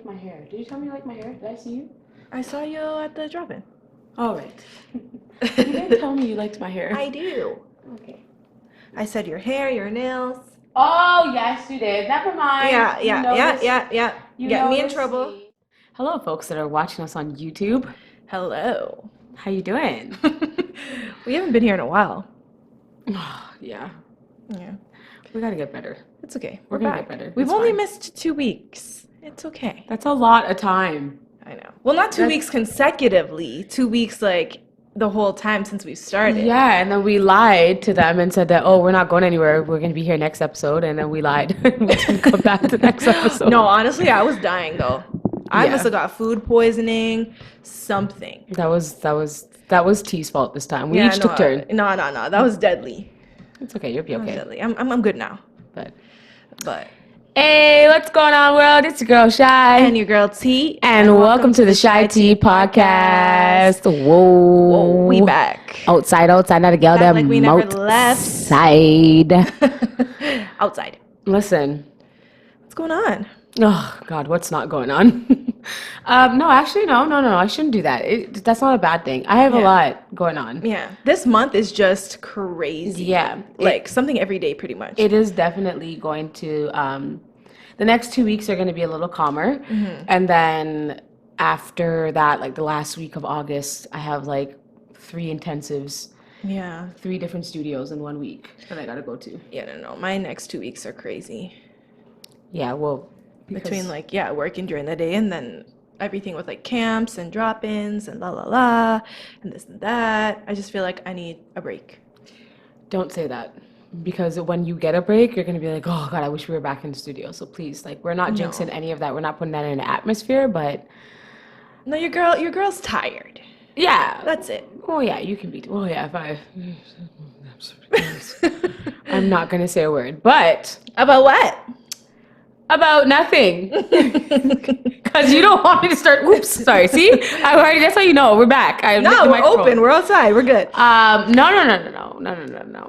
my hair. Did you tell me you like my hair? Did I see you? I saw you at the drop-in. Oh, right. You didn't tell me you liked my hair. I do. Okay. I said your hair, your nails. Oh, yes, you did. Never mind. Yeah. You Get me in noticed trouble. me. Hello, folks that are watching us on YouTube. Hello. How you doing? We haven't been here in a while. Yeah. Yeah. We gotta get better. It's okay. We're gonna get better. We've It's only fine. missed 2 weeks. It's okay. That's a lot of time. I know. Well, not 2 weeks consecutively. 2 weeks, like, the whole time since we started. Yeah, and then we lied to them and said that, oh, we're not going anywhere. We're going to be here next episode. And then we lied. We didn't come back to the next episode. No, honestly, I was dying, though. I Yeah. must have got food poisoning, something. That was T's fault this time. We each took turn. No. That was deadly. It's okay. You'll be That was okay. deadly. I'm good now. But Hey, what's going on, world? It's your girl Shy, and your girl T, and welcome to the CheyTea podcast. Whoa, we back. Outside, not a girl. Back like we never left. Outside. Outside. Listen. What's going on? Oh God, what's not going on? No, actually, no. I shouldn't do that. That's not a bad thing. I have a lot going on. Yeah, this month is just crazy. Yeah, like something every day, pretty much. It is definitely going to. The next 2 weeks are going to be a little calmer, and then after that, like the last week of August, I have like 3 intensives. Yeah. 3 different studios in 1 week that I gotta go to. Yeah, no. My next 2 weeks are crazy. Yeah, well. Between working during the day and then everything with like camps and drop-ins and la and this and that. I just feel like I need a break. Don't say that. Because when you get a break, you're going to be like, oh, God, I wish we were back in the studio. So please, like, we're not jinxing any of that. We're not putting that in the atmosphere, but... No, your girl's tired. Yeah. That's it. Oh, yeah, you can be... Oh, yeah, if I... I'm not going to say a word, but... About what? About nothing. Because you don't want me to start... Oops, sorry. See? That's how you know. We're back. No, we're open. We're outside. We're good. No.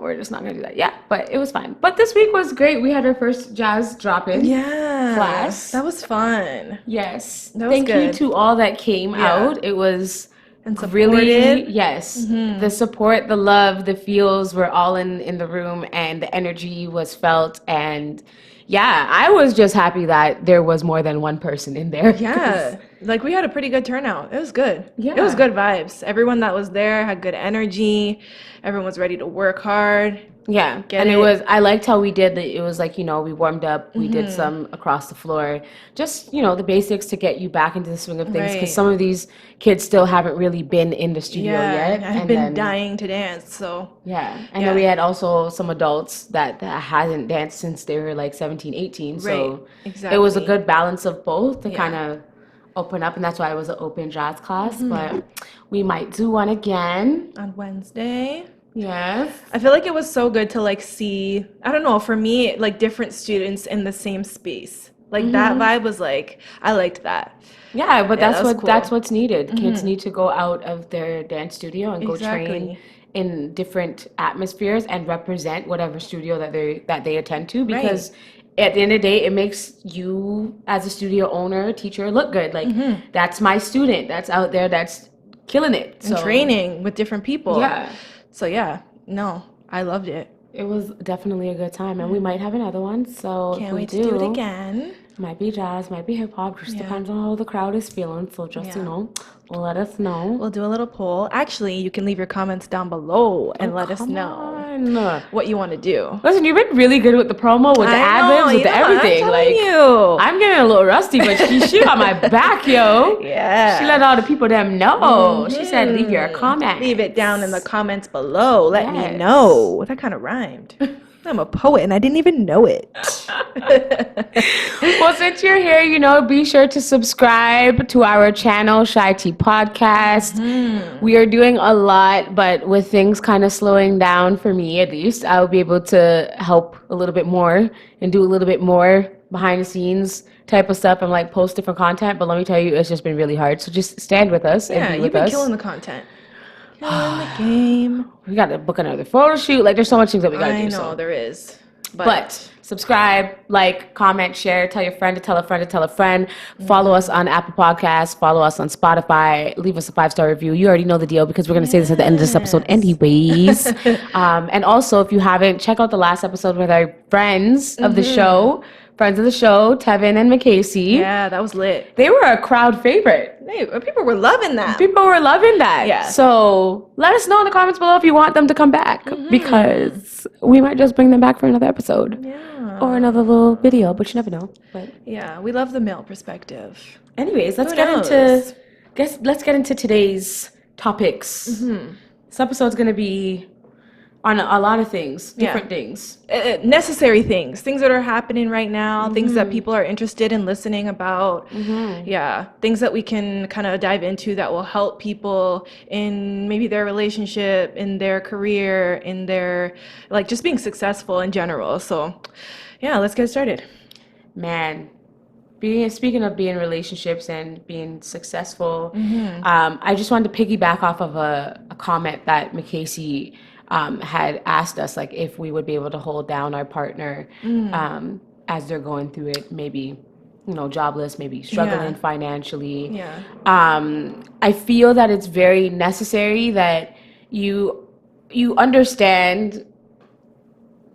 We're just not going to do that. Yeah, but it was fine. But this week was great. We had our first jazz drop-in class. That was fun. Yes. That was Thank good. you to all that came out. It was really... Yes. The support, the love, the feels were all in the room, and the energy was felt, and... Yeah, I was just happy that there was more than one person in there. Yeah, like we had a pretty good turnout. It was good. Yeah. It was good vibes. Everyone that was there had good energy. Everyone was ready to work hard. Yeah, I liked how we did it. It was like, we warmed up, we did some across the floor, just, the basics to get you back into the swing of things, because some of these kids still haven't really been in the studio yet. I've been dying to dance, so. Yeah, and then we had also some adults that hadn't danced since they were like 17, 18, so it was a good balance of both to kind of open up, and that's why it was an open jazz class, but we might do one again. On Wednesday. Yes. I feel like it was so good to like see, I don't know, for me, like different students in the same space. Like that vibe was like, I liked that. Yeah, but that was cool. That's what's needed. Kids need to go out of their dance studio and go train in different atmospheres and represent whatever studio that they attend to, because at the end of the day, it makes you as a studio owner, teacher look good. Like that's my student that's out there that's killing it. And training with different people. Yeah. So yeah, no, I loved it. It was definitely a good time, and we might have another one. So can't if we wait to do it again. Might be jazz, might be hip hop. Just depends on how the crowd is feeling. So just let us know. We'll do a little poll. Actually, you can leave your comments down below and let us know what you want to do. Listen, you've been really good with the promo, with the ad-libs, with the everything. I'm getting a little rusty, but she got my back, yo. Yeah. She let all the people them know. She said, leave your comment. Leave it down in the comments below. Let me know. That kind of rhymed. I'm a poet and I didn't even know it. Well, since you're here, be sure to subscribe to our channel, CheyTea Podcast. We are doing a lot, but with things kind of slowing down, for me at least, I'll be able to help a little bit more and do a little bit more behind the scenes type of stuff and like post different content. But let me tell you, it's just been really hard. So just stand with us and be with us. You've been killing the content. Killing the game. We got to book another photo shoot. Like, there's so much things that we got to do. I know, there is. But subscribe, like, comment, share, tell your friend to tell a friend to tell a friend. Follow us on Apple Podcasts, follow us on Spotify, leave us a 5-star review. You already know the deal because we're going to say this at the end of this episode anyways. And also, if you haven't, check out the last episode with our friends of the show, Tevin and McCasey. Yeah, that was lit. They were a crowd favorite. People were loving that. Yeah. So let us know in the comments below if you want them to come back because we might just bring them back for another episode. Yeah. Or another little video, but you never know. But yeah, we love the male perspective. Anyways, let's get into today's topics. This episode's gonna be on a lot of things, different things. Necessary things that are happening right now, things that people are interested in listening about. Yeah, things that we can kind of dive into that will help people in maybe their relationship, in their career, in their, like, just being successful in general. So, yeah, let's get started. Man, speaking of being in relationships and being successful, I just wanted to piggyback off of a comment that McCasey had asked us, like, if we would be able to hold down our partner as they're going through it, maybe, jobless, maybe struggling financially. I feel that it's very necessary that you understand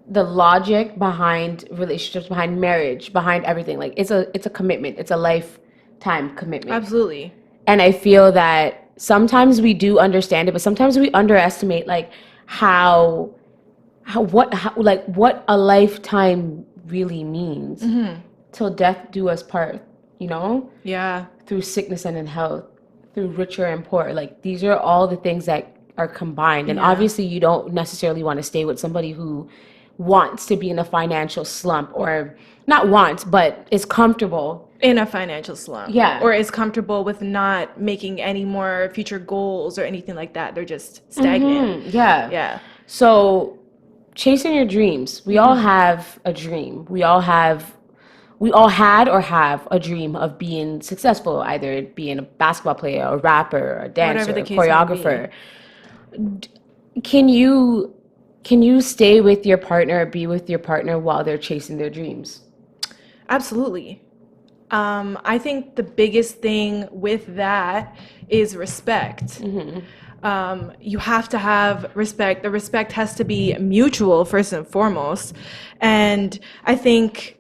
the logic behind relationships, behind marriage, behind everything. Like, it's a commitment. It's a lifetime commitment. Absolutely. And I feel that sometimes we do understand it, but sometimes we underestimate, like, what a lifetime really means. Till death do us part, Yeah. through sickness and in health, through richer and poor. Like, these are all the things that are combined. And obviously you don't necessarily want to stay with somebody who wants to be in a financial slump, or not wants, but is comfortable in a financial slump. Yeah. Or is comfortable with not making any more future goals or anything like that. They're just stagnant. Yeah. So, chasing your dreams. We all have a dream. We all had or have a dream of being successful, either being a basketball player, a rapper, a dancer, a choreographer. Can you stay with your partner, be with your partner while they're chasing their dreams? Absolutely. I think the biggest thing with that is respect. You have to have respect. The respect has to be mutual first and foremost. And I think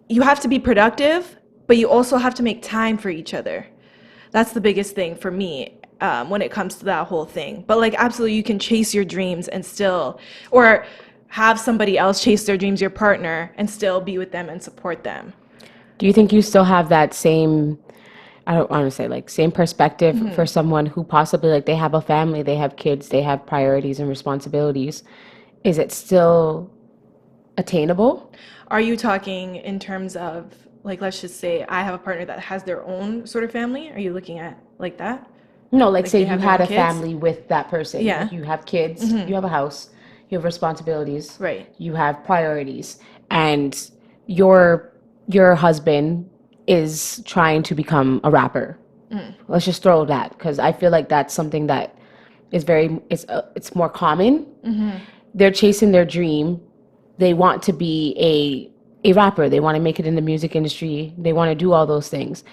you have to be productive, but you also have to make time for each other. That's the biggest thing for me when it comes to that whole thing. But, like, absolutely, you can chase your dreams and still, or have somebody else chase their dreams, your partner, and still be with them and support them. Do you think you still have that same, I don't want to say, like, same perspective for someone who possibly, like, they have a family, they have kids, they have priorities and responsibilities? Is it still attainable? Are you talking in terms of, like, let's just say I have a partner that has their own sort of family? Are you looking at like that? No, like say you have had their a own kids? family with that person. Yeah. Like, you have kids, you have a house, you have responsibilities. Right. You have priorities. And your husband is trying to become a rapper. Let's just throw that, because I feel like that's something that is it's more common. They're chasing their dream. They want to be a rapper. They want to make it in the music industry. They want to do all those things.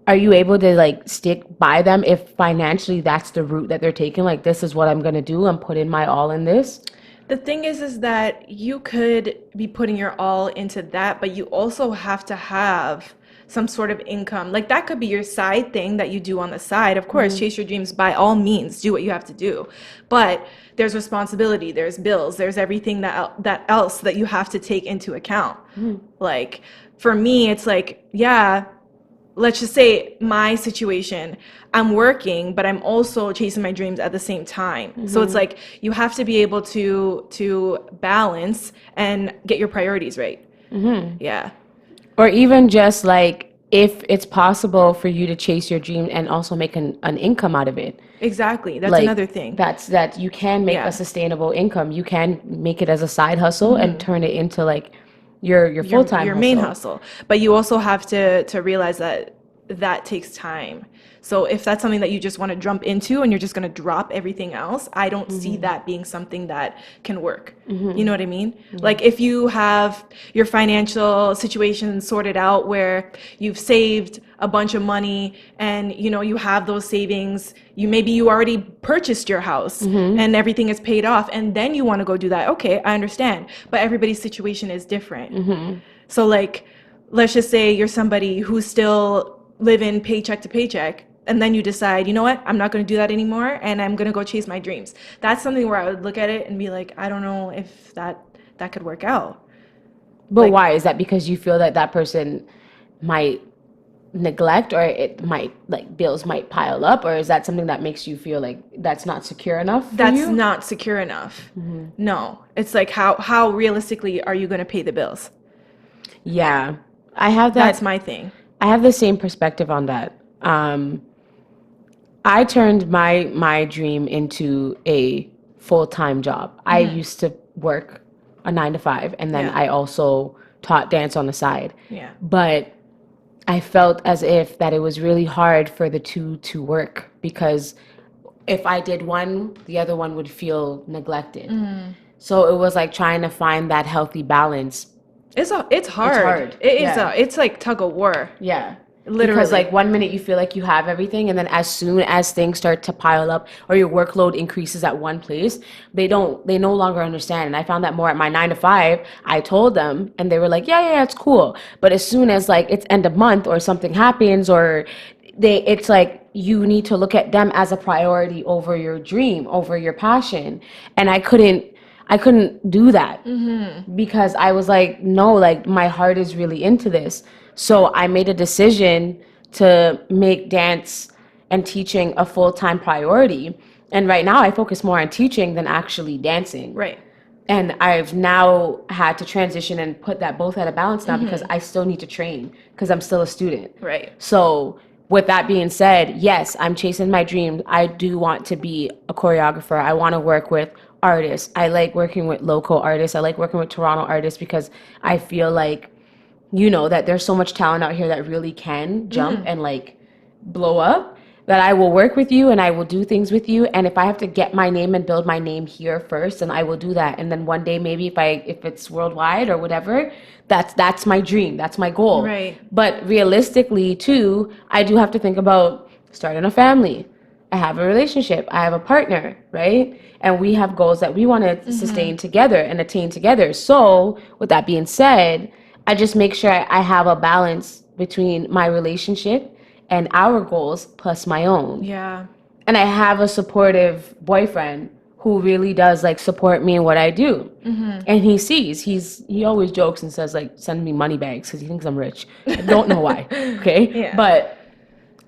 Are you able to, like, stick by them if financially that's the route that they're taking? Like, this is what I'm going to do. I'm putting my all in this. The thing is that you could be putting your all into that, but you also have to have some sort of income. Like, that could be your side thing that you do on the side. Of course, chase your dreams by all means. Do what you have to do. But there's responsibility, there's bills, there's everything that else that you have to take into account. Like, for me, it's like, yeah, let's just say my situation, I'm working, but I'm also chasing my dreams at the same time. So it's like you have to be able to balance and get your priorities right. Yeah. Or even just, like, if it's possible for you to chase your dream and also make an income out of it. Exactly. That's Like, another thing. That you can make a sustainable income. You can make it as a side hustle and turn it into, like, your full-time your main hustle. But you also have to realize that that takes time. So if that's something that you just want to jump into and you're just going to drop everything else, I don't see that being something that can work. You know what I mean? Like if you have your financial situation sorted out where you've saved a bunch of money and you know you have those savings, maybe you already purchased your house and everything is paid off, and then you want to go do that. Okay, I understand. But everybody's situation is different. So like, let's just say you're somebody who's still living paycheck to paycheck, and then you decide, you know what, I'm not going to do that anymore and I'm going to go chase my dreams. That's something where I would look at it and be like, I don't know if that could work out. But Like, why? Is that because you feel that that person might neglect, or it might, like, bills might pile up, or is that something that makes you feel like that's not secure enough for that's you? not secure enough. No. It's like, how realistically are you going to pay the bills? Yeah. I have That's that. my thing. I have the same perspective on that. I turned my dream into a full-time job. I used to work a 9 to 5, and then Yeah. I also taught dance on the side. Yeah. But I felt as if that it was really hard for the two to work, because if I did one, the other one would feel neglected. So it was like trying to find that healthy balance. It's hard. It's hard. It is Yeah. it's like tug of war. Yeah. Literally. Because like one minute you feel like you have everything, and then as soon as things start to pile up or your workload increases at one place, they no longer understand. And I found that more at my 9 to 5. I told them and they were like, yeah, it's cool. But as soon as like it's end of month or something happens, or it's like you need to look at them as a priority over your dream, over your passion. And I couldn't do that, because I was like, no, like my heart is really into this. So I made a decision to make dance and teaching a full-time priority. And right now I focus more on teaching than actually dancing. Right. And I've now had to transition and put that both at a balance now, because I still need to train because I'm still a student. Right. So with that being said, yes, I'm chasing my dreams. I do want to be a choreographer. I want to work with artists. I like working with local artists. I like working with Toronto artists, because I feel like, that there's so much talent out here that really can jump and like blow up, that I will work with you and I will do things with you. And if I have to get my name and build my name here first, then I will do that. And then one day, maybe if it's worldwide or whatever, that's my dream. That's my goal. Right. But realistically too, I do have to think about starting a family. I have a relationship. I have a partner, right? And we have goals that we want to sustain together and attain together. So with that being said, I just make sure I have a balance between my relationship and our goals plus my own. Yeah. And I have a supportive boyfriend who really does like support me in what I do. And he sees, he always jokes and says like, send me money bags, because he thinks I'm rich. I don't know why. Okay. Yeah. But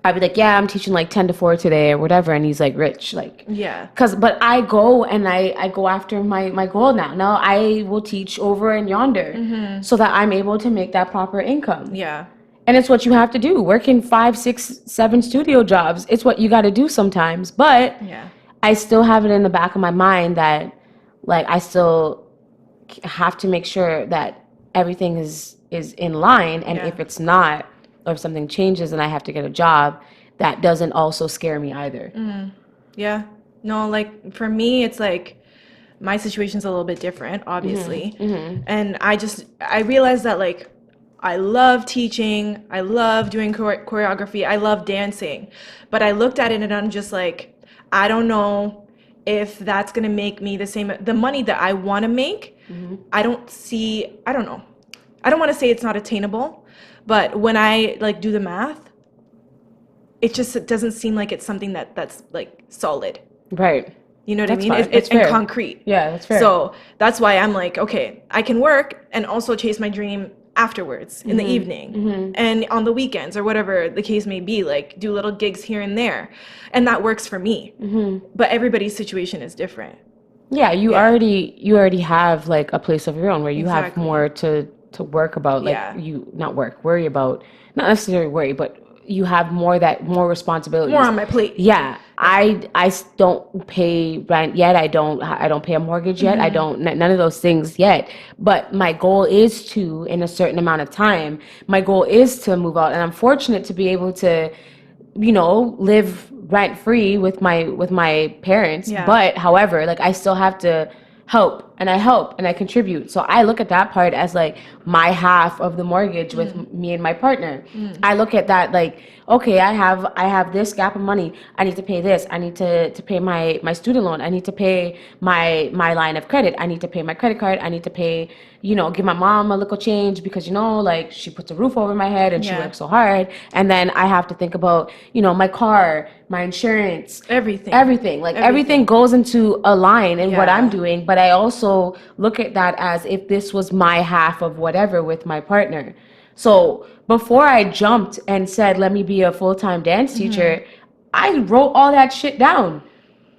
I'd be like, yeah, I'm teaching like 10 to 4 today or whatever. And he's like, rich, like, Yeah. but I go and I go after my goal now. Now I will teach over and yonder, so that I'm able to make that proper income. Yeah. And it's what you have to do. Working 5, 6, 7 studio jobs, it's what you got to do sometimes. But Yeah. I still have it in the back of my mind that like I still have to make sure that everything is in line. And Yeah. if it's not, or if something changes and I have to get a job, that doesn't also scare me either. Yeah. No, like for me, it's like my situation's a little bit different, obviously. And I realized that like I love teaching, I love doing choreography, I love dancing. But I looked at it and I'm just like, I don't know if that's gonna make me the money that I wanna make. I don't know. I don't want to say it's not attainable, but when I like do the math, it doesn't seem like it's something that's like solid. Right. You know what That's I mean? fine. It's That's fair. concrete. Yeah, that's fair. So that's why I'm like, okay, I can work and also chase my dream afterwards in the evening and on the weekends or whatever the case may be, like do little gigs here and there. And that works for me. But everybody's situation is different. Yeah, you already have like a place of your own where you have Exactly. more to work about, like Yeah. worry about, not necessarily worry, but you have more responsibilities. More on my plate. Yeah. Don't pay rent yet. I don't pay a mortgage yet. I don't none of those things yet. But my goal is to, in a certain amount of time, my goal is to move out. And I'm fortunate to be able to, live rent free with my parents. Yeah. But however, like, I still have to help and I contribute. So I look at that part as like my half of the mortgage with me and my partner. I look at that like, okay, I have this gap of money. I need to pay this. I need to pay my student loan. I need to pay my line of credit. I need to pay my credit card. I need to pay, give my mom a little change because, like, she puts a roof over my head and she works so hard. And then I have to think about, my car, my insurance, everything. Like, everything goes into a line in what I'm doing. But I also look at that as if this was my half of whatever with my partner. So before I jumped and said, let me be a full-time dance teacher, I wrote all that shit down.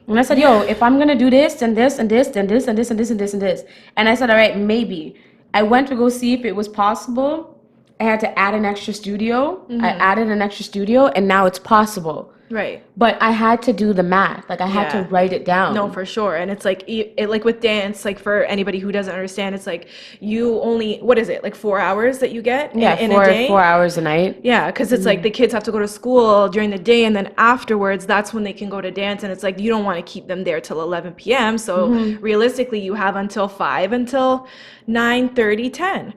And I said, yo, if I'm going to do this and this and this, then this and this and this and this and this. And I said, all right, maybe. I went to go see if it was possible. I had to add an extra studio. I added an extra studio, and now it's possible. Right. But I had to do the math. Like, I had to write it down. No, for sure. And it's like, like with dance, like for anybody who doesn't understand, it's like you only, what is it, like 4 hours that you get in a day? 4 hours a night. Yeah, because it's like the kids have to go to school during the day, and then afterwards, that's when they can go to dance. And it's like, you don't want to keep them there till 11 p.m. So realistically, you have until 9:30, 10.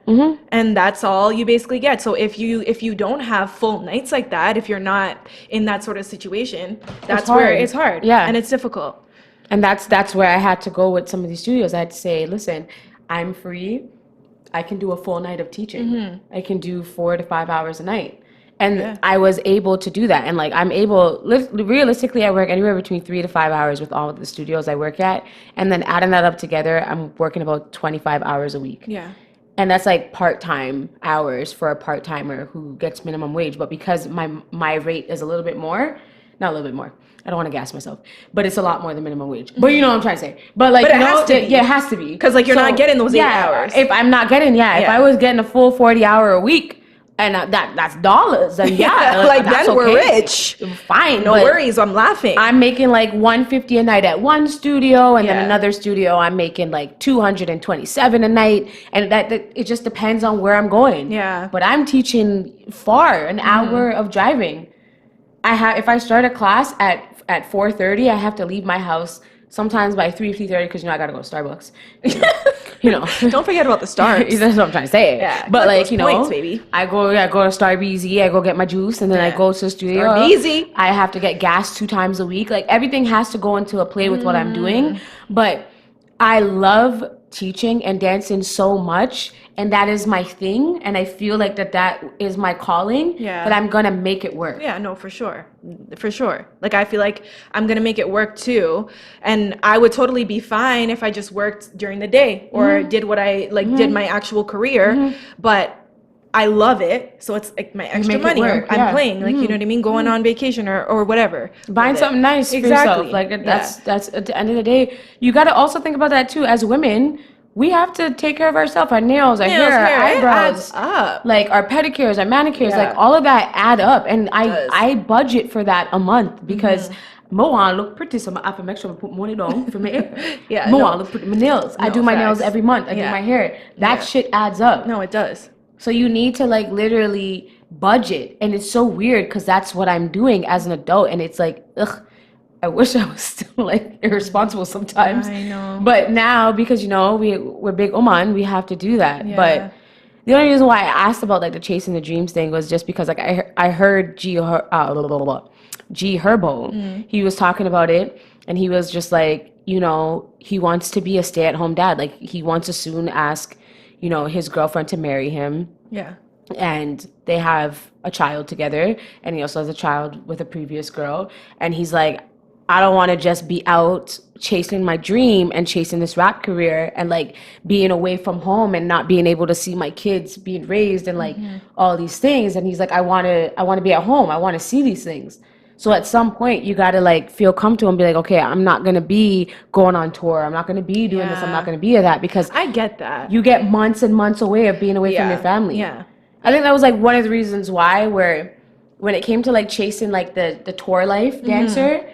And that's all you basically get. So if you don't have full nights like that, if you're not in that sort of situation, that's where it's hard. Yeah. And it's difficult. And that's where I had to go with some of these studios. I had to say, listen, I'm free. I can do a full night of teaching. I can do 4 to 5 hours a night. And I was able to do that. And like, I'm able, realistically, I work anywhere between 3 to 5 hours with all of the studios I work at. And then adding that up together, I'm working about 25 hours a week. Yeah. And that's like part-time hours for a part-timer who gets minimum wage. But because my rate is a little bit more, not a little bit more, I don't want to gas myself, but it's a lot more than minimum wage. But you know what I'm trying to say. But like, it has to be. Because like, you're not getting those 8 hours. If I'm not getting, if I was getting a full 40-hour a week, and that's dollars, then like then we're rich. Fine, no worries. I'm laughing. I'm making like $150 a night at one studio, and then another studio I'm making like $227 a night, and that it just depends on where I'm going. Yeah. But I'm teaching far, an hour of driving. If I start a class at 4:30, I have to leave my house sometimes by 3:30 because I gotta go to Starbucks. Don't forget about the stars. That's what I'm trying to say. Yeah, but like points, baby. I go to Starbucks. I go get my juice, and then I go to the studio. Starbucks. I have to get gas 2 times a week. Like, everything has to go into a play with what I'm doing. But I love teaching and dancing so much, and that is my thing, and I feel like that is my calling, that I'm gonna make it work. Yeah, no, for sure. Like, I feel like I'm gonna make it work too, and I would totally be fine if I just worked during the day or did what I did my actual career, but I love it, so it's like my extra money. I'm playing, like, you know what I mean, going on vacation or whatever. Buying something nice for yourself. Like, that's at the end of the day, you got to also think about that too. As women, we have to take care of ourselves. Our nails, our hair, our eyebrows, like our pedicures, our manicures, like all of that add up. And I budget for that a month because I want to look pretty, so I have to make sure I put money down for my hair. I want to look pretty. My nails. I do my nails every month. I do my hair. That shit adds up. No, it does. So you need to like literally budget. And it's so weird because that's what I'm doing as an adult. And it's like, ugh, I wish I was still like irresponsible sometimes. I know. But now, because we're big Oman, we have to do that. But the only reason why I asked about like the chasing the dreams thing was just because like I heard G Herbo. He was talking about it, and he was just like, he wants to be a stay-at-home dad. Like, he wants to soon ask his girlfriend to marry him. Yeah. And they have a child together, and he also has a child with a previous girl. And he's like, I don't want to just be out chasing my dream and chasing this rap career and like being away from home and not being able to see my kids being raised and like all these things. And he's like, I want to be at home. I want to see these things. So at some point, you got to like feel comfortable and be like, okay, I'm not going to be going on tour. I'm not going to be doing this. I'm not going to be that, because I get that. You get months and months away of being away from your family. Yeah. I think that was like one of the reasons why, where when it came to like chasing like the tour life dancer,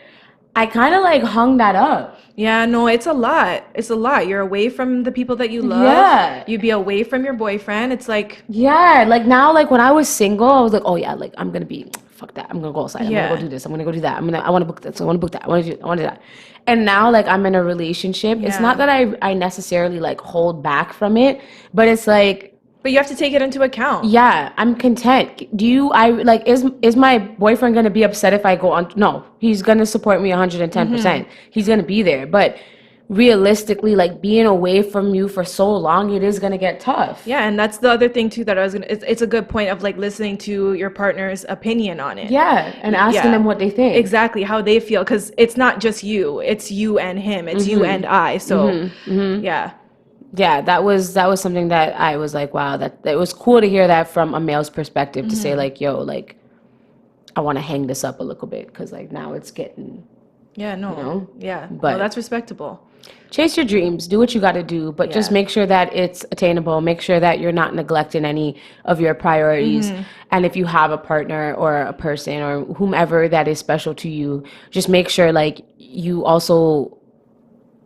I kind of like hung that up. Yeah, no, it's a lot. It's a lot. You're away from the people that you love. Yeah. You'd be away from your boyfriend. It's like, Yeah, like now, like when I was single, I was like, oh yeah, like I'm gonna be, fuck that. I'm gonna go outside. I'm Yeah. gonna go do this. I'm gonna go do that. I want to book this. I want to book that. I want to do that. And now, like I'm in a relationship. It's not that I necessarily like hold back from it, but it's like, but you have to take it into account. yeah, I'm content. Is my boyfriend gonna be upset if I go on? No, he's gonna support me 110%. He's gonna be there, but realistically, like being away from you for so long, it is gonna get tough. Yeah, and that's the other thing too that I was gonna. It's a good point of like listening to your partner's opinion on it. Yeah, and asking them what they think. Exactly how they feel, because it's not just you. It's you and him. It's you and I. So yeah. Yeah, that was something that I was like, wow, that it was cool to hear that from a male's perspective, to say like, yo, like I want to hang this up a little bit because like now it's getting. Yeah, no. You know? Yeah, but no, that's respectable. Chase your dreams, do what you got to do, but just make sure that it's attainable. Make sure that you're not neglecting any of your priorities. And if you have a partner or a person or whomever that is special to you, just make sure like you also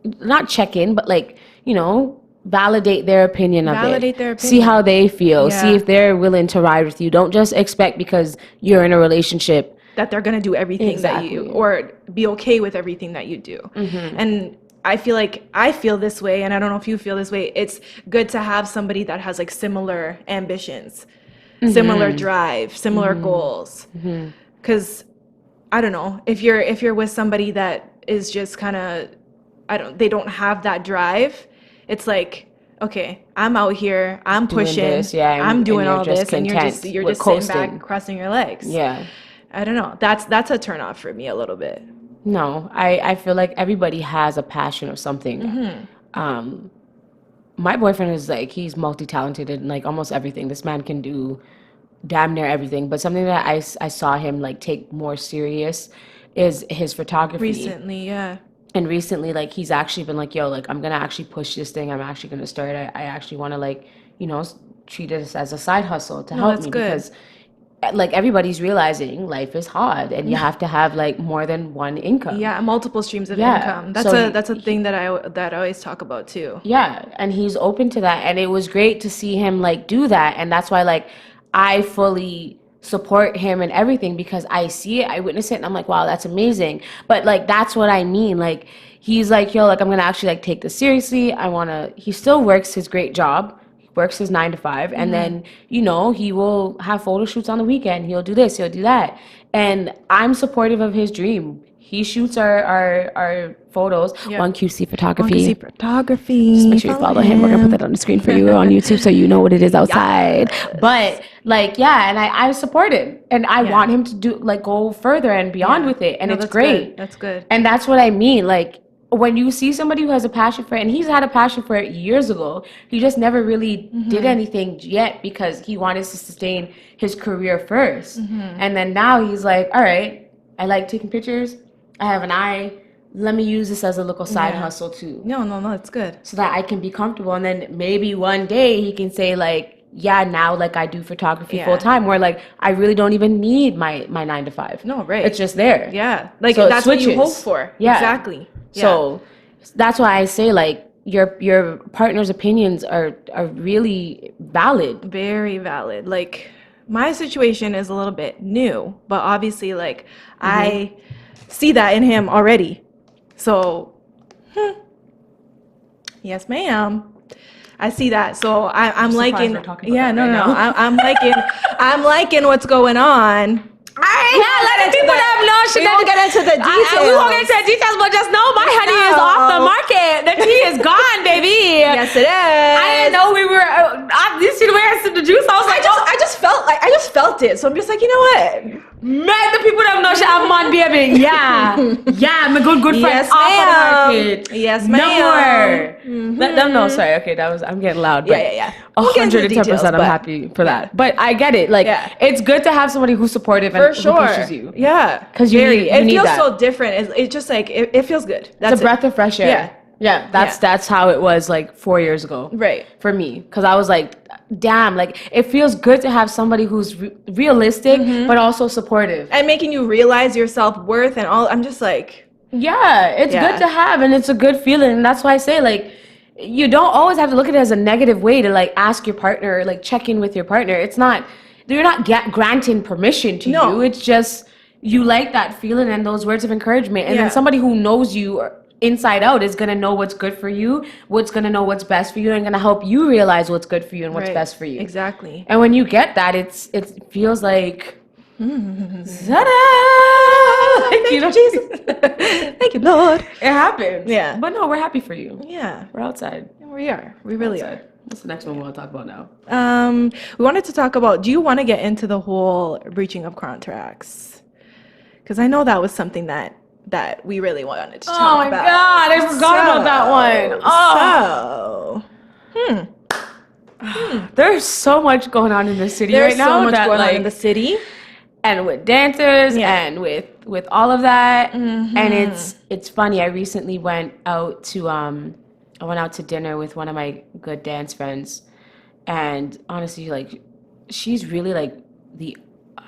not check in, but like, you know, validate their opinion of it. Validate their opinion. See how they feel. Yeah. See if they're willing to ride with you. Don't just expect because you're in a relationship that they're going to do everything that you, or be okay with everything that you do. And I feel this way, and I don't know if you feel this way. It's good to have somebody that has like similar ambitions, similar drive, similar goals. Because I don't know, if you're with somebody that is just kind of, they don't have that drive. It's like, okay, I'm out here, I'm pushing, I'm doing all this, and you're just sitting back, crossing your legs. Yeah. I don't know. That's a turn off for me a little bit. No, I feel like everybody has a passion or something. My boyfriend is like, he's multi-talented in like almost everything. This man can do damn near everything. But something that I saw him like take more serious is his photography. Recently, yeah. And recently, like, he's actually been like, yo, like, I'm going to actually push this thing. I'm actually going to start. I actually want to, like, you know, treat it as a side hustle to help me. Because, like, everybody's realizing life is hard and you have to have, like, more than one income. Yeah, multiple streams of income. That's a thing that I always talk about, too. Yeah, and he's open to that. And it was great to see him, like, do that. And that's why, like, I fully support him and everything, because I see it, I witness it, and I'm like, wow, that's amazing. But like, that's what I mean. Like, he's like, yo, like, I'm gonna actually like take this seriously. He still works his great job. He works his 9 to 5, and then, you know, he will have photo shoots on the weekend. He'll do this, he'll do that. And I'm supportive of his dream. He shoots our photos on QC Photography. Just make sure you follow him. We're going to put that on the screen for you on YouTube so you know what it is outside. Yes. But, like, yeah, and I support him. And I want him to go further and beyond with it. And it's great. That's good. And that's what I mean. Like, when you see somebody who has a passion for it, and he's had a passion for it years ago, he just never really did anything yet because he wanted to sustain his career first. And then now he's like, all right, I like taking pictures. I have an eye. Let me use this as a little side hustle too. No, it's good. So that I can be comfortable. And then maybe one day he can say like, yeah, now like I do photography full time, where like I really don't even need my 9 to 5. No, right. It's just there. Yeah. Like so that's what you hope for. Yeah. Exactly. Yeah. So that's why I say like your partner's opinions are really valid. Very valid. Like my situation is a little bit new, but obviously like I see that in him already. So, yes, ma'am. I see that. So I'm liking. I'm liking what's going on. Let people that know. We won't get into the details. We won't get into the details, but just know my honey is off the market. The tea is gone, baby. Yes, it is. I didn't know we were. You see the way I sipped the juice? I was like, I just felt it. So I'm just like, you know what? Man, the people that know I'm on, baby. Yeah, my good friend. Yes, off of the market. Yes, ma'am. No more. Let them know. Sorry. Okay, I'm getting loud. But yeah. 110%. I'm happy for that. But I get it. Like, it's good to have somebody who's supportive and who pushes you. Yeah, because it feels that. So different. It's just like it feels good. It's a breath of fresh air. Yeah, Yeah, that's how it was like 4 years ago. Right. For me, because I was like, damn, like it feels good to have somebody who's realistic but also supportive and making you realize your self-worth and all. I'm just like, yeah, it's good to have, and it's a good feeling. And that's why I say, like, you don't always have to look at it as a negative way to like ask your partner, like check in with your partner. It's not, you're not granting permission to you. It's just you like that feeling and those words of encouragement, and then somebody who knows you inside out is gonna know what's good for you, what's gonna know what's best for you, and gonna help you realize what's good for you and what's best for you. Exactly. And when you get that, it feels like. Ta-da! Thank you, Jesus. Thank you, Lord. It happens. Yeah. But no, we're happy for you. Yeah. We're outside. We are. We really are. What's the next one we want to talk about now? We wanted to talk about, do you want to get into the whole breaching of contracts? Because I know that was something that we really wanted to talk about. Oh my God, I forgot about that one. There's so much going on in the city right now. There's so much going on in the city. And with dancers and with all of that. And it's funny. I recently went out to dinner with one of my good dance friends. And honestly, like, she's really like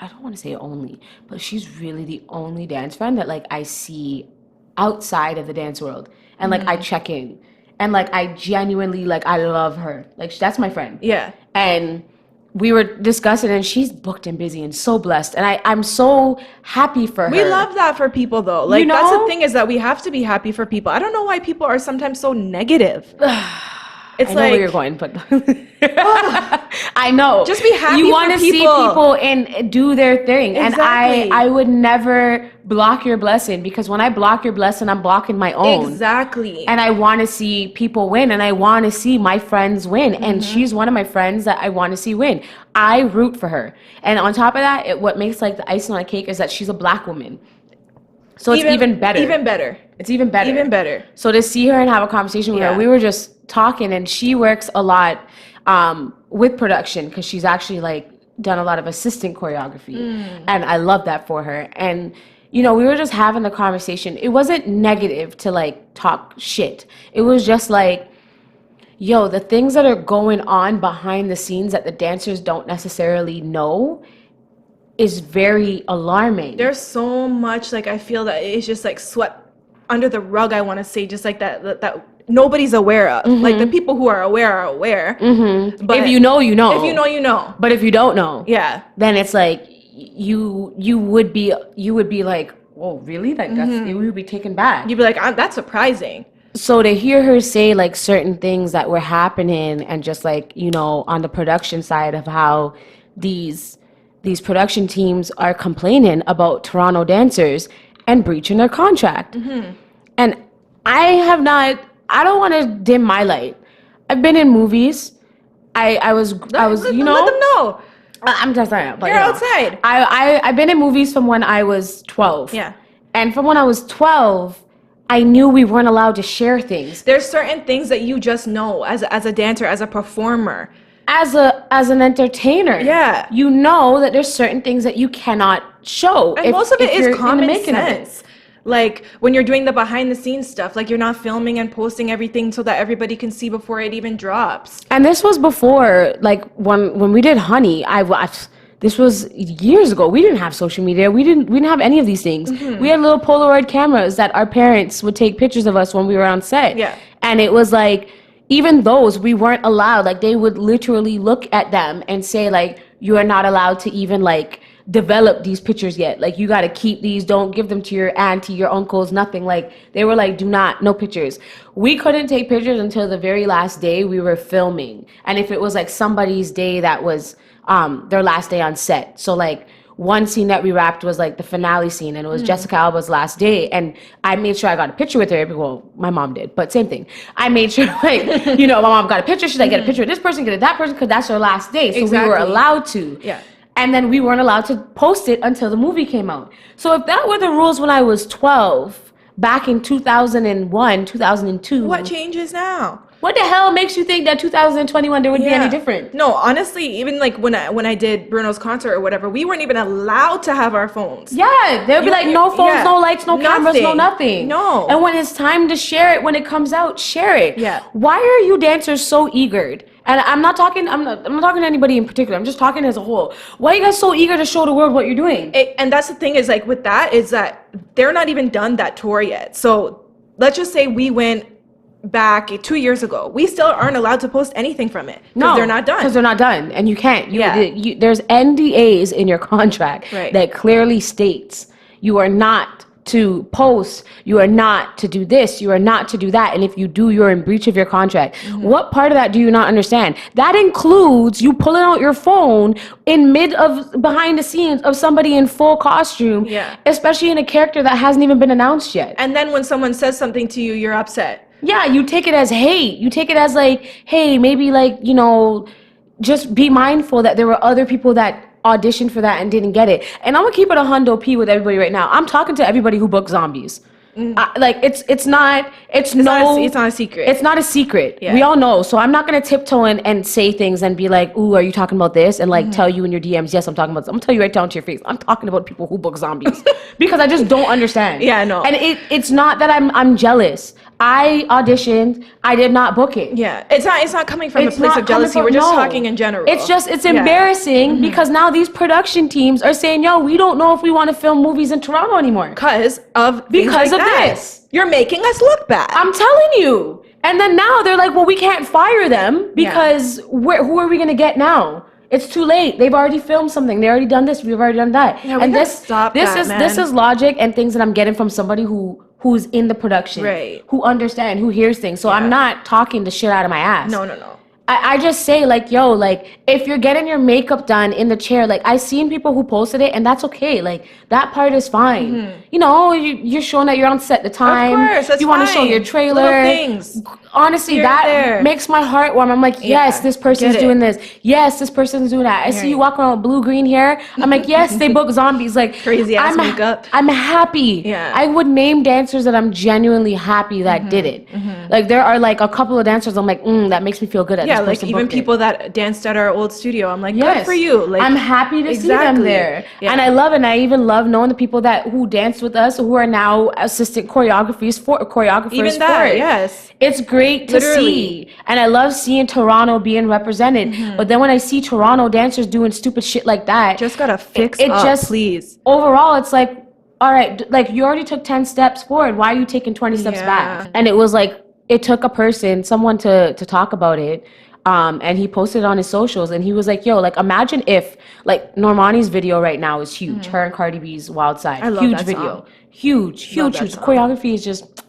I don't want to say only, but she's really the only dance friend that like I see outside of the dance world. And like I check in. And like I genuinely, like, I love her. Like, that's my friend. Yeah. And we were discussing, and she's booked and busy and so blessed. And I'm so happy for her. We love that for people, though. Like, that's the thing, is that we have to be happy for people. I don't know why people are sometimes so negative. It's I know where you're going, but I know. Just be happy. You want to see people and do their thing. Exactly. And I would never block your blessing, because when I block your blessing, I'm blocking my own. Exactly. And I want to see people win, and I want to see my friends win. And she's one of my friends that I want to see win. I root for her. And on top of that, what makes like the icing on the cake is that she's a Black woman. So it's even better. Even better. It's even better. Even better. So to see her and have a conversation with her, we were just talking, and she works a lot with production, because she's actually like done a lot of assistant choreography. And I love that for her. And you know, we were just having the conversation. It wasn't negative to like talk shit. It was just like, yo, the things that are going on behind the scenes that the dancers don't necessarily know is very alarming. There's so much, like, I feel that it's just like swept under the rug, I want to say, just like that nobody's aware of. Like, the people who are aware. But if you know, you know. If you know, you know. But if you don't know, then it's like you would be like, oh, really? Like, it would be taken back. You'd be like, that's surprising. So to hear her say like certain things that were happening, and just like, you know, on the production side of how these production teams are complaining about Toronto dancers and breaching their contract. And I don't want to dim my light. I've been in movies. I was, you know. Let them know. I'm just saying. You're outside. I've been in movies from when I was 12. Yeah. And from when I was 12, I knew we weren't allowed to share things. There's certain things that you just know as a dancer, as a performer. As an entertainer. Yeah. You know that there's certain things that you cannot show. And most of it is common sense. Like, when you're doing the behind the scenes stuff, like, you're not filming and posting everything so that everybody can see before it even drops. And this was before, like, when we did Honey, this was years ago. We didn't have social media. We didn't have any of these things. We had little Polaroid cameras that our parents would take pictures of us when we were on set. Yeah. And it was like, even those, we weren't allowed. Like, they would literally look at them and say, like, you are not allowed to even, like, develop these pictures yet. Like, you got to keep these. Don't give them to your auntie, your uncles, nothing. Like, they were like, no pictures. We couldn't take pictures until the very last day we were filming. And if it was, like, somebody's day that was their last day on set. So, like, one scene that we wrapped was like the finale scene, and it was Jessica Alba's last day, and I made sure I got a picture with her. Well, my mom did, but same thing. I made sure, like, you know, my mom got a picture. She's like, get a picture of this person, get that person, because that's her last day. So we were allowed to. Yeah. And then we weren't allowed to post it until the movie came out. So if that were the rules when I was 12, back in 2001, 2002. What changes now? What the hell makes you think that 2021 there would be any different? No, honestly, even like when I did Bruno's concert or whatever, we weren't even allowed to have our phones. Yeah, they'll be like, no phones, no lights, no cameras, no nothing. No. And when it's time to share it, when it comes out, share it. Yeah. Why are you dancers so eager? And I'm not talking to anybody in particular. I'm just talking as a whole. Why are you guys so eager to show the world what you're doing? And that's the thing is like with that is that they're not even done that tour yet. So let's just say we went back 2 years ago. We still aren't allowed to post anything from it because they're not done. Because they're not done, and you can't. There's NDAs in your contract that clearly states you are not to post, you are not to do this, you are not to do that, and if you do, you're in breach of your contract. What part of that do you not understand? That includes you pulling out your phone in behind the scenes of somebody in full costume, especially in a character that hasn't even been announced yet. And then when someone says something to you, you're upset. Yeah, you take it as hate. You take it as like, hey, maybe like, you know, just be mindful that there were other people that auditioned for that and didn't get it. And I'm gonna keep it a hundo P with everybody right now. I'm talking to everybody who booked zombies. Like it's not a secret. It's not a secret. Yeah. We all know. So I'm not gonna tiptoe and say things and be like, ooh, are you talking about this? And like tell you in your DMs, yes, I'm talking about this. I'm gonna tell you right down to your face. I'm talking about people who book zombies because I just don't understand. Yeah, no. And it's not that I'm jealous. I auditioned. I did not book it. Yeah, it's not coming from a place of jealousy. We're just talking in general. It's embarrassing because now these production teams are saying, yo, we don't know if we want to film movies in Toronto anymore because of this. You're making us look bad. I'm telling you. And then now they're like, well, we can't fire them because who are we gonna get now? It's too late. They've already filmed something. They already done this. We've already done that. Yeah, and this is logic and things that I'm getting from somebody who's in the production, who understand, who hears things. So I'm not talking the shit out of my ass. No. I just say like, yo, like if you're getting your makeup done in the chair, like I seen people who posted it and that's okay. Like that part is fine. You know, you're showing that you're on set the time. Of course, that's you want to show your trailer. Little things. Honestly, that makes my heart warm. I'm like, yes, this person's doing this. Yes, this person's doing that. I see you walking around with blue-green hair. I'm like, yes, they book zombies. Like crazy ass makeup. I'm happy. Yeah. I would name dancers that I'm genuinely happy that did it. Like there are like a couple of dancers I'm like, that makes me feel good at this person. Like even people that danced at our old studio. I'm like, yes, good for you. Like I'm happy to see them there. Yeah. And I love it. And I even love knowing the people who danced with us who are now assistant choreographers even that, for it. Yes. It's great to see. And I love seeing Toronto being represented. But then when I see Toronto dancers doing stupid shit like that, just gotta fix it up, please. Overall, it's like, all right, like you already took 10 steps forward. Why are you taking 20 steps back? And it was like, it took someone to talk about it. And he posted it on his socials and he was like, yo, like imagine if like Normani's video right now is huge. Her and Cardi B's Wild Side. I love huge that video. Song. Huge. Choreography is just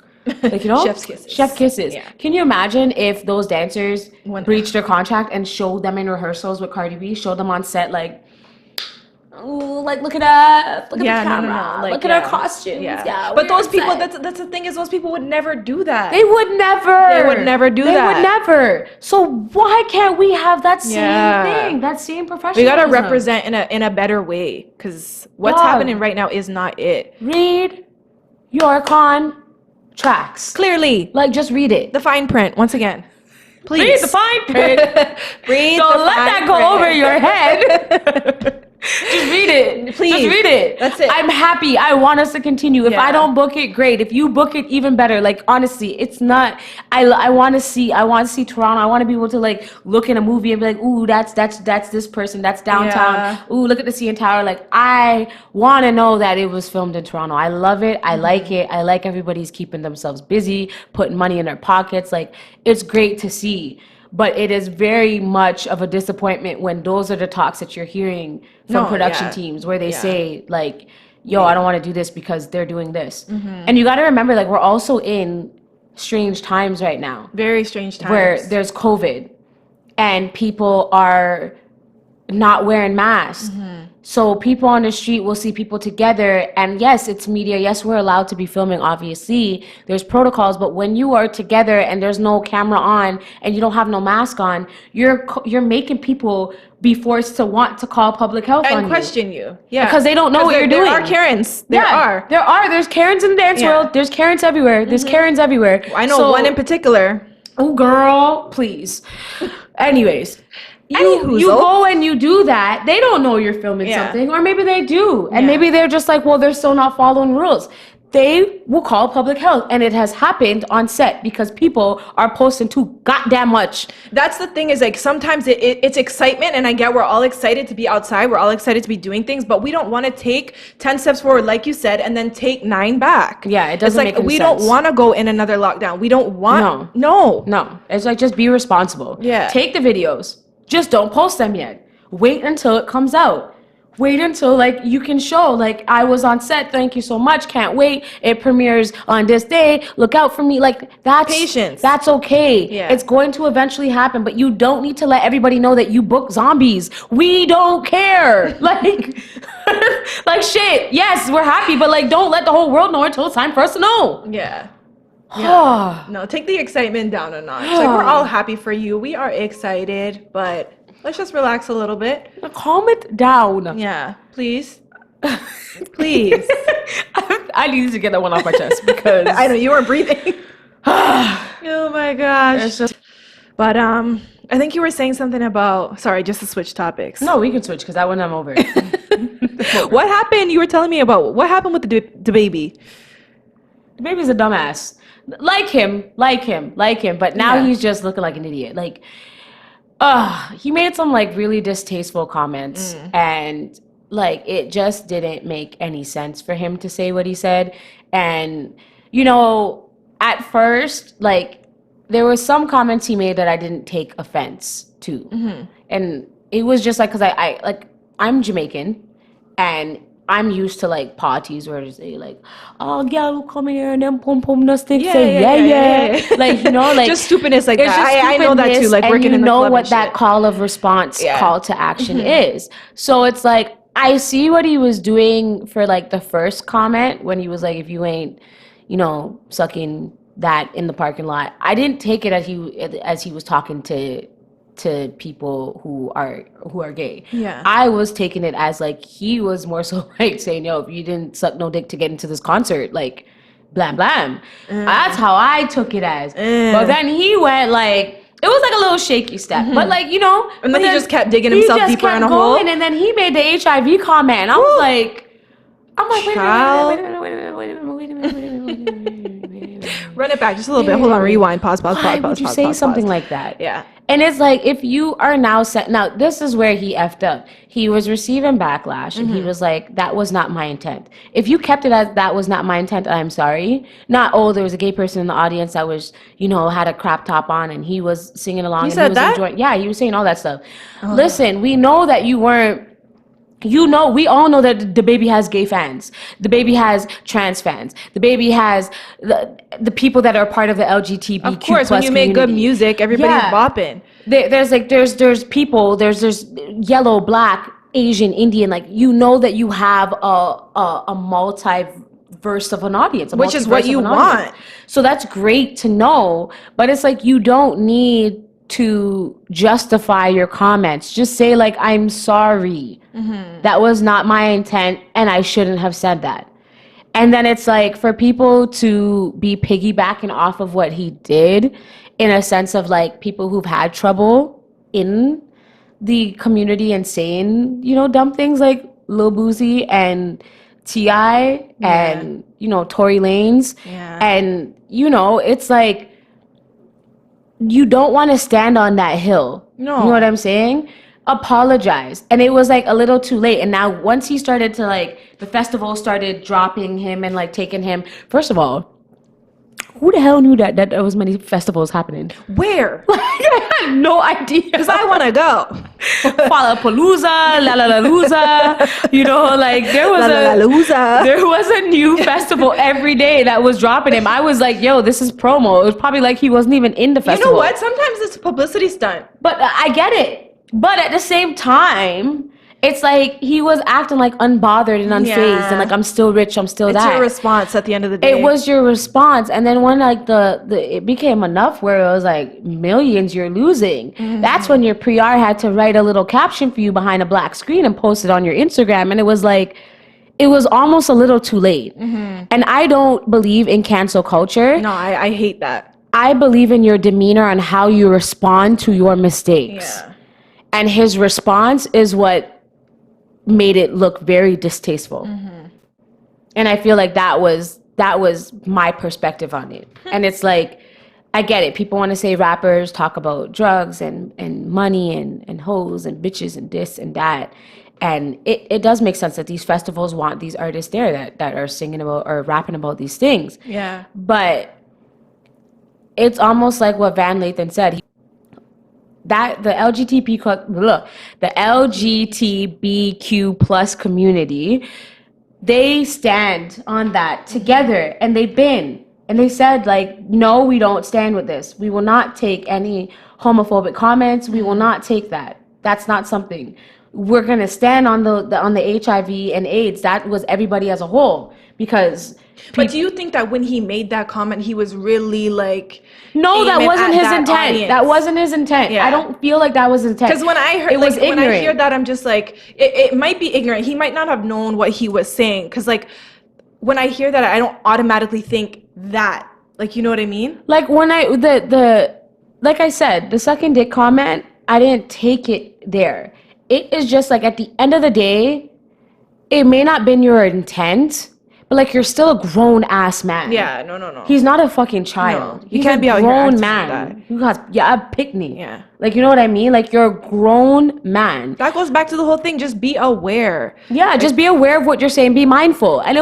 like, you know, chef kisses. Yeah. Can you imagine if those dancers breached their contract and showed them in rehearsals with Cardi B, showed them on set like, ooh, like look at us, look at the camera, Like, look at our costumes. Yeah, but those people, that's the thing is, those people would never do that. They would never. They would never do that. They would never. So why can't we have that same thing, that same professionalism? We gotta represent in a better way, because what's happening right now is not it. Read your contracts clearly. Like just read it. The fine print once again. Please read the fine print. Don't let that go over your head. Just read it. Please. Just read it. That's it. I'm happy. I want us to continue. If I don't book it, great. If you book it, even better. Like, honestly, it's not... I want to see Toronto. I want to be able to, like, look in a movie and be like, ooh, that's this person. That's downtown. Yeah. Ooh, look at the CN Tower. Like, I want to know that it was filmed in Toronto. I love it. I like it. I like everybody's keeping themselves busy, putting money in their pockets. Like, it's great to see. But it is very much of a disappointment when those are the talks that you're hearing from production teams where they say, like, yo, I don't want to do this because they're doing this. And you got to remember, like, we're also in strange times right now. Very strange times. Where there's COVID and people are not wearing masks. So people on the street will see people together, and yes, it's media. Yes, we're allowed to be filming, obviously. There's protocols, but when you are together and there's no camera on and you don't have no mask on, you're making people be forced to want to call public health on you. And question you. Yeah. Because they don't know what you're doing. There are Karens. There are. There's Karens in the dance world. There's Karens everywhere. There's Karens everywhere. I know one in particular. Oh, girl, please. Anyways, Anywhoozle. you go and you do that. They don't know you're filming something, or maybe they do, and maybe they're just like, well, they're still not following rules. They will call public health, and it has happened on set because people are posting too goddamn much. That's the thing, is like sometimes it's excitement, and I get we're all excited to be outside, we're all excited to be doing things, but we don't want to take 10 steps forward, like you said, and then take 9 back. Yeah, it doesn't make any we sense. don't want to go in another lockdown. We don't want. No. It's like, just be responsible. Yeah. Take the videos. Just don't post them yet. Wait until it comes out. Wait until, like, you can show, like, I was on set, thank you so much, can't wait, it premieres on this day, look out for me. Like, that's patience. That's okay. Yeah. It's going to eventually happen, but you don't need to let everybody know that you book zombies. We don't care. Like, like, shit, yes, we're happy, but, like, don't let the whole world know until it's time for us to know. Yeah. No, take the excitement down a notch. Like, we're all happy for you. We are excited, but let's just relax a little bit. Calm it down. Yeah, please. Please. I needed to get that one off my chest because I know you weren't breathing. Oh my gosh. But I think you were saying something about, sorry, just to switch topics. No, we can switch because that one I'm over. What happened? You were telling me about what happened with the baby. The baby's a dumbass. Like him, but now he's just looking like an idiot. Like, he made some, like, really distasteful comments, and, like, it just didn't make any sense for him to say what he said. And, you know, at first, like, there were some comments he made that I didn't take offense to. And it was just, like, because I'm Jamaican, and I'm used to, like, parties where they say, like, oh, girl, come here and then pum no stick, say yeah. Like, you know, like, just stupidness like that. I know that too, like, working in the club. And you know what that call of response, call to action is. So it's like, I see what he was doing for, like, the first comment when he was like, if you ain't, you know, sucking that in the parking lot. I didn't take it as he was talking to people who are gay. Yeah. I was taking it as, like, he was more so, like, saying, yo, if you didn't suck no dick to get into this concert, like, blam blam. That's how I took it as. But then he went, like, it was like a little shaky step, but, like, you know, and then he just kept digging himself deeper in a hole. And then he made the HIV comment. And I was like, wait a minute. Run it back just a little bit. Hold on, rewind, pause. Why would you say something like that? Yeah. And it's like, if you are now now this is where he effed up. He was receiving backlash, and he was like, that was not my intent. If you kept it as that was not my intent, I'm sorry. Not, oh, there was a gay person in the audience that was, you know, had a crop top on and he was singing along. He said that? Enjoying. Yeah, he was saying all that stuff. Listen, we know that you weren't. You know, we all know that the baby has gay fans. The baby has trans fans. The baby has the people that are part of the LGBTQ+. Of course, when you make good music, everybody's bopping. There's people. There's yellow, black, Asian, Indian. Like, you know that you have a multiverse of an audience, which is what you want. So that's great to know. But it's like, you don't need to justify your comments. Just say, like, I'm sorry. That was not my intent, and I shouldn't have said that. And then it's like, for people to be piggybacking off of what he did, in a sense of, like, people who've had trouble in the community and saying, you know, dumb things like Lil Boosie and T.I. and, you know, Tory Lanez. And, you know, it's like, you don't want to stand on that hill. No. You know what I'm saying? Apologize. And it was, like, a little too late. And now once he started to, like, the festival started dropping him and, like, taking him. First of all, who the hell knew that there was many festivals happening? Where? Like, I had no idea. Because I want to go. Fallapalooza, Lollapalooza. You know, like, there was a new festival every day that was dropping him. I was like, yo, this is promo. It was probably like he wasn't even in the festival. You know what? Sometimes it's a publicity stunt. But I get it. But at the same time, it's like he was acting like unbothered and unfazed and like, I'm still rich, I'm still that. It's your response at the end of the day. It was your response. And then when, like, it became enough where it was like millions you're losing, that's when your PR had to write a little caption for you behind a black screen and post it on your Instagram. And it was like, it was almost a little too late. And I don't believe in cancel culture. No, I hate that. I believe in your demeanor and how you respond to your mistakes. Yeah. And his response is what made it look very distasteful. And I feel like that was my perspective on it. And it's like, I get it. People want to say rappers talk about drugs and money and hoes and bitches and this and that. And it does make sense that these festivals want these artists there that are singing about or rapping about these things. Yeah. But it's almost like what Van Lathan said. That the LGBTQ plus community, they stand on that together, and they said, like, no, we don't stand with this. We will not take any homophobic comments. We will not take that. That's not something. We're gonna stand on the HIV and AIDS. That was everybody as a whole, because. But do you think that when he made that comment, he was really like? No, that wasn't his intent. Audience? That wasn't his intent. Yeah. I don't feel like that was intent. Because when I heard, when I hear that, I'm just like, it might be ignorant. He might not have known what he was saying. Because like, when I hear that, I don't automatically think that. Like, you know what I mean? Like when like I said, the sucking dick comment, I didn't take it there. It is just like, at the end of the day, it may not been your intent. But like, you're still a grown ass man. Yeah, no. He's not a fucking child. No, He's can't a be out here grown acting man. like that. Who has a picnic. Yeah. Like, you know what I mean? Like, you're a grown man. That goes back to the whole thing. Just be aware. Yeah, just be aware of what you're saying. Be mindful. And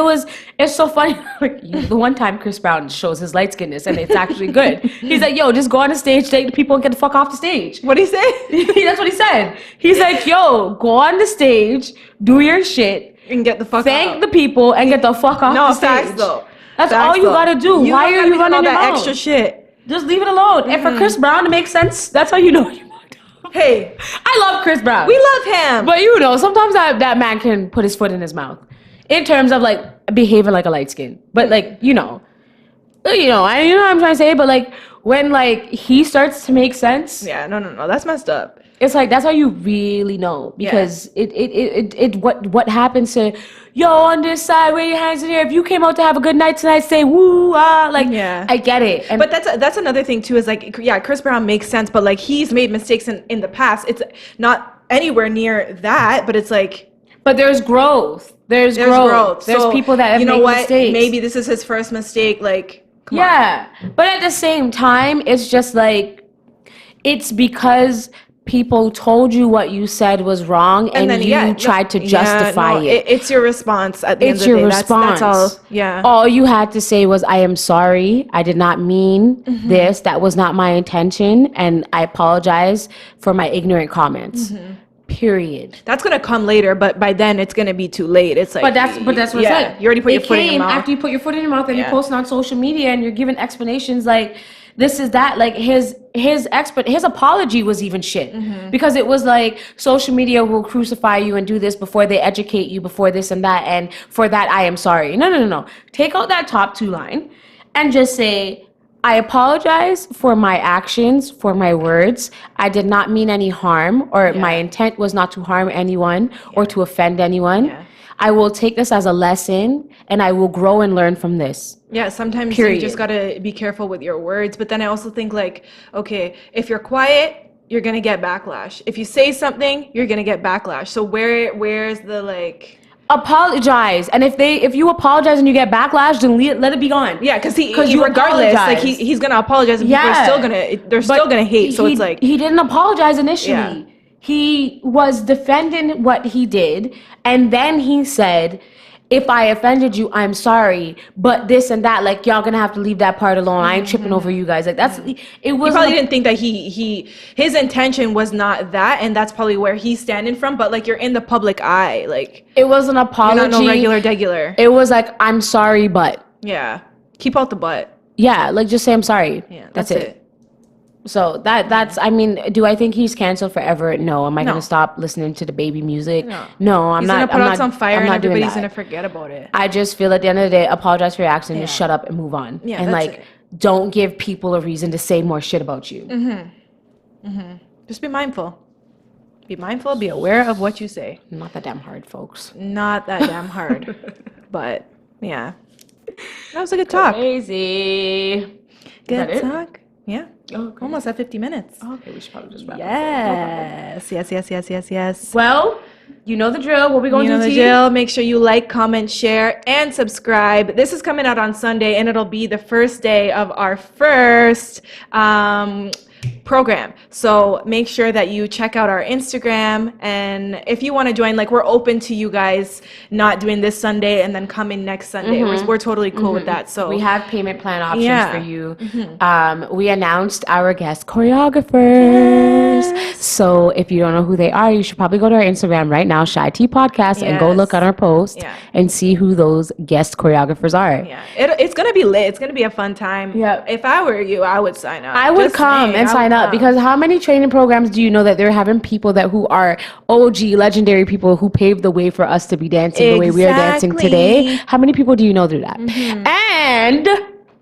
it's so funny. Like, the one time Chris Brown shows his light skinness, and it's actually good. He's like, yo, just go on the stage, take the people, and get the fuck off the stage. What'd he say? That's what he said. He's like, yo, go on the stage, do your shit, And get the fuck thank out. the people, and get the fuck off the stage. No, facts though. That's Facts all you though. gotta do. Why are you running all your that mouth? extra shit? Just leave it alone. And for Chris Brown to make sense, that's how you know you fucked up. Hey, I love Chris Brown. we love him. But you know, sometimes that man can put his foot in his mouth in terms of like behaving like a light skin. But like, you know what I'm trying to say. But like, when like he starts to make sense, Yeah, no. That's messed up. it's like, that's how you really know, because what happens to, yo, on this side, wave your hands in the air. If you came out to have a good night tonight, say woo ah. Like, Yeah. I get it. And But that's another thing too, is like, yeah, Chris Brown makes sense, but like, he's made mistakes in the past. It's not anywhere near that, but it's like, but there's growth. There's growth. There's So, people that have you know made what? mistakes. Maybe this is his first mistake. Like, come on. Yeah, but at the same time, it's just like, it's because people told you what you said was wrong, and then, you tried to justify it. It's your response at the end It's of the day. your response. That's all. Yeah. All you had to say was, I am sorry. I did not mean this. That was not my intention. And I apologize for my ignorant comments. Period. That's gonna come later, but by then it's gonna be too late. It's like, But that's what I said. You already put your foot in your mouth. After you put your foot in your mouth and Yeah. you're posting on social media and you're giving explanations like this is that. Like his apology was even shit, because it was like, social media will crucify you and do this before they educate you, before this and that, and for that I am sorry. No. Take out that top two line and just say, I apologize for my actions, for my words. I did not mean any harm, or my intent was not to harm anyone or to offend anyone. Yeah. I will take this as a lesson, and I will grow and learn from this. Yeah, sometimes Period. you just gotta be careful with your words. But then I also think like, okay, if you're quiet, you're gonna get backlash. If you say something, you're gonna get backlash. So where's the like? Apologize, and if you apologize and you get backlash, then let it be gone. Yeah, because he you regardless, like apologized. he's gonna apologize, and people are still gonna hate. So it's like, he didn't apologize initially. Yeah. He was defending what he did, and then he said, if I offended you, I'm sorry, but this and that, like, y'all gonna have to leave that part alone. I ain't tripping over you guys. Like, it was. he probably didn't think that his intention was not that, and that's probably where he's standing from. But like, you're in the public eye, like, It was an apology. you're not no regular degular. It was like, I'm sorry, but Yeah, keep out the butt. yeah, like, just say I'm sorry. Yeah, that's it. So that's, I mean, do I think he's canceled forever? No. Am I No. gonna stop listening to the baby music? No. No, I'm He's not. gonna put I'm out not, some fire, I'm and not doing everybody's that. gonna forget about it. I just feel at the end of the day, apologize for your action and Yeah. shut up and move on. Yeah, and that's like, it. don't give people a reason to say more shit about you. Just be mindful. Be mindful. Be aware of what you say. Not that damn hard, folks. Not that damn hard, but yeah, that was a good talk. Crazy. good that it? talk. Yeah. Oh, okay. Almost at 50 minutes. Okay, we should probably just wrap up there. Yes. Well, you know the drill. What we gonna You know do, the T? drill. Make sure you like, comment, share, and subscribe. This is coming out on Sunday, and it'll be the first day of our first program. So make sure that you check out our Instagram. And if you want to join, like, we're open to you guys not doing this Sunday and then coming next Sunday. We're totally cool with that. So we have payment plan options Yeah. for you. We announced our guest choreographers. So if you don't know who they are, you should probably go to our Instagram right now, CheyTea Podcast, and go look Yes. at our post Yeah. and see who those guest choreographers are. yeah, it's gonna be lit. It's gonna be a fun time. Yep. If I were you, I would sign up. I would Just come saying, and I sign would up come. because how many training programs do you know that they're having people that who are OG legendary people who paved the way for us to be dancing the way we are dancing today? Exactly. How many people do you know through that? And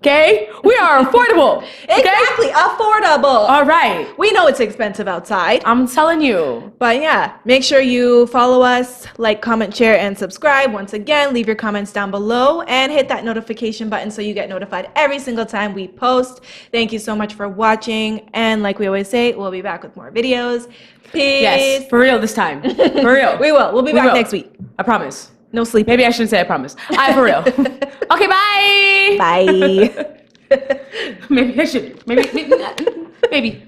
okay, we are affordable. Okay? Exactly, affordable. All right. We know it's expensive outside. I'm telling you. But yeah, make sure you follow us, like, comment, share, and subscribe. Once again, leave your comments down below and hit that notification button so you get notified every single time we post. Thank you so much for watching. And like we always say, we'll be back with more videos. Peace. Yes, for real this time. For real. We will. We'll be back next week. I promise. No sleep. Maybe I shouldn't say I promise. For real. Okay, bye. Bye. Maybe I should. Maybe.